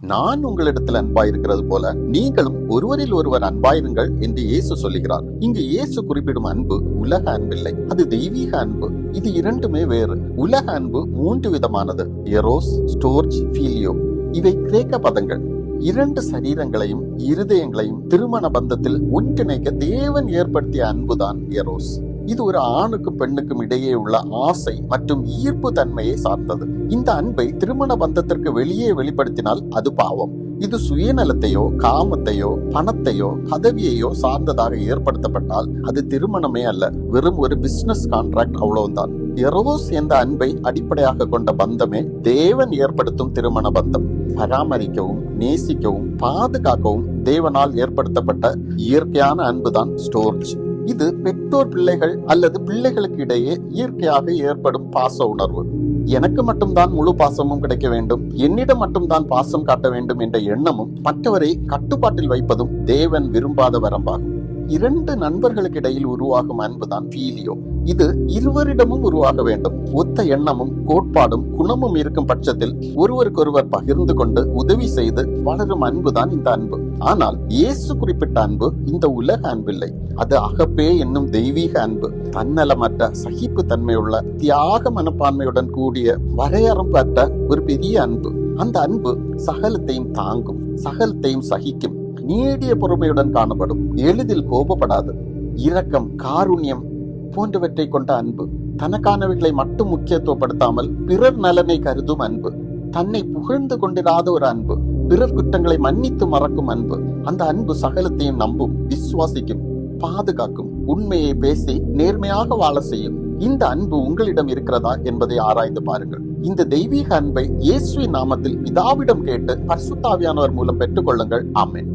நான் உங்களிடத்தில் அன்பாயிருக்கிறது போல நீங்களும் ஒருவரில் ஒருவர் அன்பாயிருங்கள் என்று இயேசு சொல்லுகிறார். இங்கு இயேசு குறிப்பிடும் அன்பு உலக அன்பில்லை, அது தெய்வீக அன்பு. இது இரண்டுமே வேறு. உலக அன்பு 3 விதமானது: எரோஸ், ஸ்டோர்ஜ், ஃபீலியோ. இவை கிரேக்க பதங்கள். 2 சரீரங்களையும் இருதயங்களையும் திருமண பந்தத்தில் ஒன்றிணைக்க தேவன் ஏற்படுத்திய அன்புதான் எரோஸ். இது ஒரு ஆணுக்கும் பெண்ணுக்கும் இடையே உள்ள ஆசை மற்றும் ஈர்ப்பு தன்மையை சார்ந்தது. இந்த அன்பை திருமண பந்தத்திற்கு வெளியே வெளிப்படுத்தினால் அது பாவம். இது சுயநலத்தையோ காமத்தையோ பணத்தையோ பதவியையோ சார்ந்ததாக ஏற்படுத்தப்பட்டால் அது திருமணமே அல்ல, வெறும் ஒரு பிசினஸ் கான்ட்ராக்ட், அவ்வளவுதான். எரோஸ் என்ற அன்பை அடிப்படையாக கொண்ட பந்தமே தேவன் ஏற்படுத்தும் திருமண பந்தம். பராமரிக்கவும் நேசிக்கவும் பாதுகாக்கவும் தேவனால் ஏற்படுத்தப்பட்ட இயற்கையான அன்புதான் ஸ்டோர்ஜ். இது பெற்றோர் பிள்ளைகள் அல்லது பிள்ளைகளுக்கு இடையே இயற்கையாக ஏற்படும் பாச உணர்வு. எனக்கு மட்டும்தான் முழு பாசமும் கிடைக்க வேண்டும், என்னிடம் மட்டும்தான் பாசம் காட்ட வேண்டும் என்ற எண்ணமும் மற்றவரை கட்டுப்பாட்டில் வைப்பதும் தேவன் விரும்பாத வரம்பாகும். 2 நண்பர்களுக்கு இடையில் உருவாகும் அன்புதான் ஃபீலியோ. இது இருவரிடமும் உருவாக வேண்டும். ஒத்த எண்ணமும் கோட்பாடும் குணமும் இருக்கும் பட்சத்தில் ஒருவருக்கொருவர் பகிர்ந்து கொண்டு உதவி செய்து வளரும் அன்புதான் இந்த அன்பு. ஆனால் இயேசு குறிப்பிட்ட அன்பு இந்த உலக அன்பில்லை, அது அகப்பே என்னும் தெய்வீக அன்பு. தன்னலமற்ற சகிப்பு தன்மையுள்ள தியாக மனப்பான்மையுடன் கூடிய வரையறம் பெற்ற ஒரு பெரிய அன்பு. அந்த அன்பு சகலத்தையும் தாங்கும், சகலத்தையும் சகிக்கும், நீடிய பொறுமையுடன் காணப்படும், எளிதில் கோபப்படாது. இரக்கம், காருண்யம் போன்றவற்றை கொண்ட அன்பு. தனக்கானவைகளை மட்டும் முக்கியத்துவப்படுத்தாமல் பிறர் நலனை கருதும் அன்பு. தன்னை புகழ்ந்து கொண்டிராத ஒரு அன்பு. பிறர் குற்றங்களை மன்னித்து மறக்கும் அன்பு. அந்த அன்பு சகலத்தையும் நம்பும், விசுவாசிக்கும், பாதுகாக்கும், உண்மையை பேசி நேர்மையாக வாழ செய்யும். இந்த அன்பு உங்களிடம் இருக்கிறதா என்பதை ஆராய்ந்து பாருங்கள். இந்த தெய்வீக அன்பை இயேசுவின் நாமத்தில் பிதாவிடம் கேட்டு பரிசுத்த ஆவியானவர் மூலம் பெற்றுக்கொள்ளுங்கள். ஆமென்.